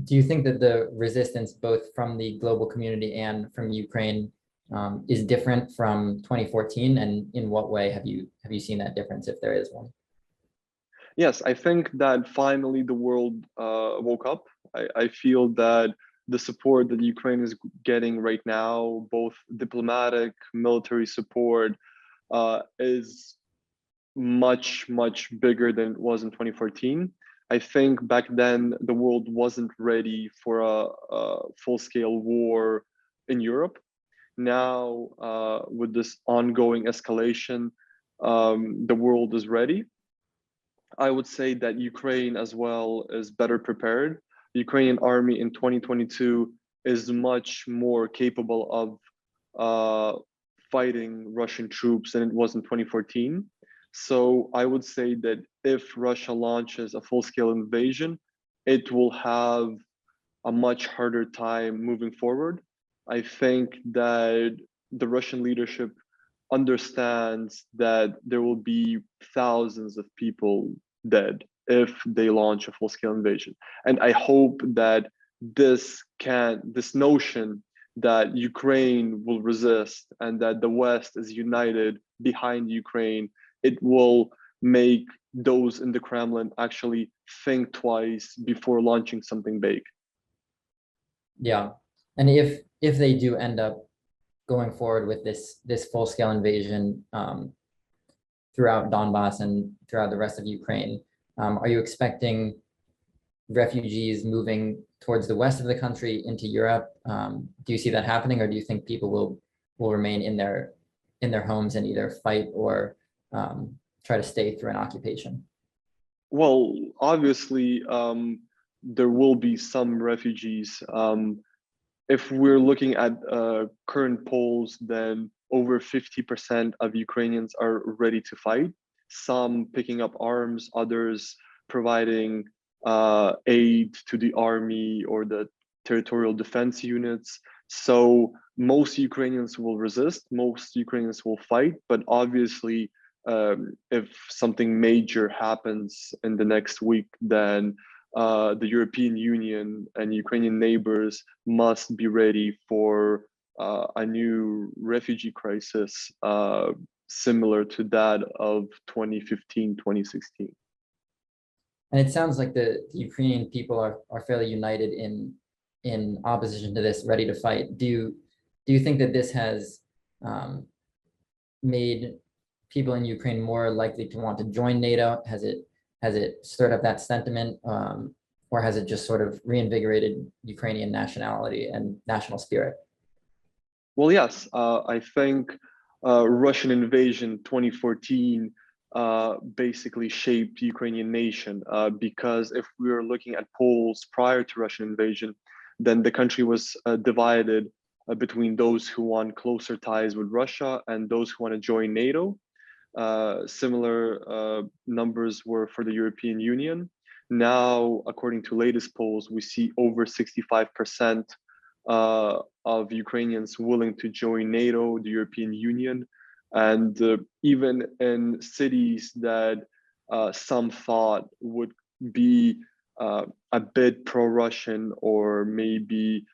do you think that the resistance, both from the global community and from Ukraine, is different from 2014? And in what way have you seen that difference, if there is one? Yes, I think that finally the world woke up. I feel that the support that Ukraine is getting right now, both diplomatic, military support, is much, much bigger than it was in 2014. I think back then the world wasn't ready for a full-scale war in Europe. Now, with this ongoing escalation, the world is ready. I would say that Ukraine as well is better prepared. The Ukrainian army in 2022 is much more capable of fighting Russian troops than it was in 2014. So I would say that if Russia launches a full-scale invasion, it will have a much harder time moving forward. I think that the Russian leadership understands that there will be thousands of people dead if they launch a full-scale invasion. And I hope that this notion that Ukraine will resist and that the West is united behind Ukraine, it will make those in the Kremlin actually think twice before launching something big. Yeah, and if they do end up going forward with this full-scale invasion throughout Donbass and throughout the rest of Ukraine, are you expecting refugees moving towards the west of the country into Europe? Do you see that happening, or do you think people will remain in their homes and either fight or try to stay through an occupation? Well, obviously, there will be some refugees. If we're looking at current polls, then over 50% of Ukrainians are ready to fight. Some picking up arms, others providing aid to the army or the territorial defense units. So most Ukrainians will resist, most Ukrainians will fight, but obviously if something major happens in the next week, then the European Union and Ukrainian neighbors must be ready for a new refugee crisis similar to that of 2015, 2016. And it sounds like the Ukrainian people are fairly united in opposition to this, ready to fight. Do you think that this has made people in Ukraine more likely to want to join NATO? Has it stirred up that sentiment, or has it just sort of reinvigorated Ukrainian nationality and national spirit? Well, yes, I think Russian invasion 2014 basically shaped the Ukrainian nation, because if we were looking at polls prior to Russian invasion, then the country was divided between those who want closer ties with Russia and those who want to join NATO. Similar numbers were for the European Union. Now, according to latest polls, we see over 65% of Ukrainians willing to join NATO, the European Union, and even in cities that some thought would be a bit pro-Russian or maybe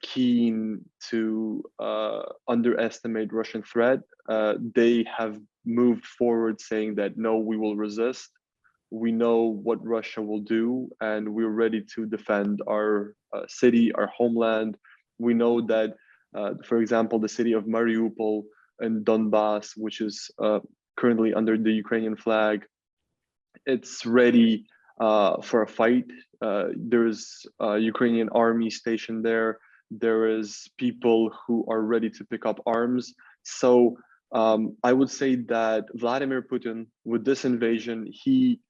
keen to underestimate Russian threat, they have moved forward saying that no, we will resist. We know what Russia will do, and we're ready to defend our city, our homeland. We know that, for example, the city of Mariupol in Donbass, which is currently under the Ukrainian flag, it's ready for a fight. There's a Ukrainian army stationed there. There is people who are ready to pick up arms. So I would say that Vladimir Putin, with this invasion, he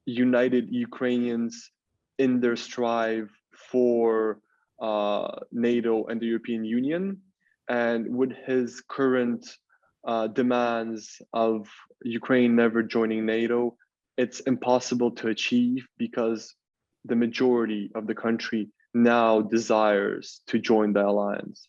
united Ukrainians in their strive for NATO and the European Union. And with his current demands of Ukraine never joining NATO, it's impossible to achieve because the majority of the country now desires to join the alliance.